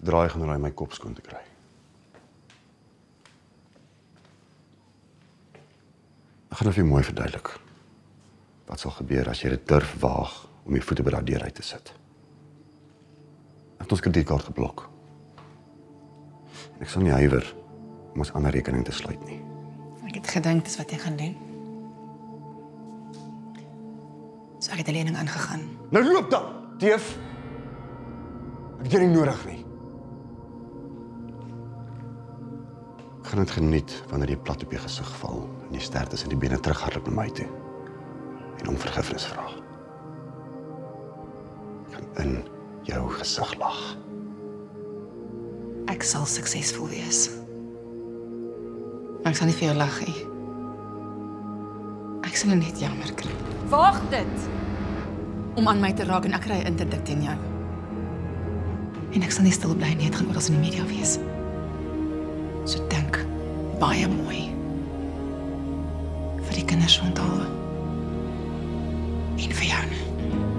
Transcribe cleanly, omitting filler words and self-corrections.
Draai gaan raai my kop skoon te kry. Ek gaan dit vir jou mooi verduidelik. Wat sal gebeur as jy dit durf waag om jou voete by daardie deur uit te sit? Ek het ons kredietkaart geblok. En ek sal nie huiwer om ons ander rekening te sluit nie. Ek het gedink dis wat jy gaan doen. So ek het 'n lening aangegaan. Nou loop dan, teef! Ek het jou nie nodig nie. Ek gaan dit geniet wanneer jy plat op jou gesig val en jy ster tussen die bene terughardloop na my toe en om vergifnis vra. Ek gaan in jou gesig lag. Ek sal suksesvol wees. Maar ek sal nie vir jou lag nie. Ek sal net jammer kry. Waag dit! Om aan my te raak en ek kry 'n interdik teen jou. En ek sal nie stil bly nie, dit gaan oral in die media wees. So dink baie mooi. Vir die kinders onthou. En vir jou.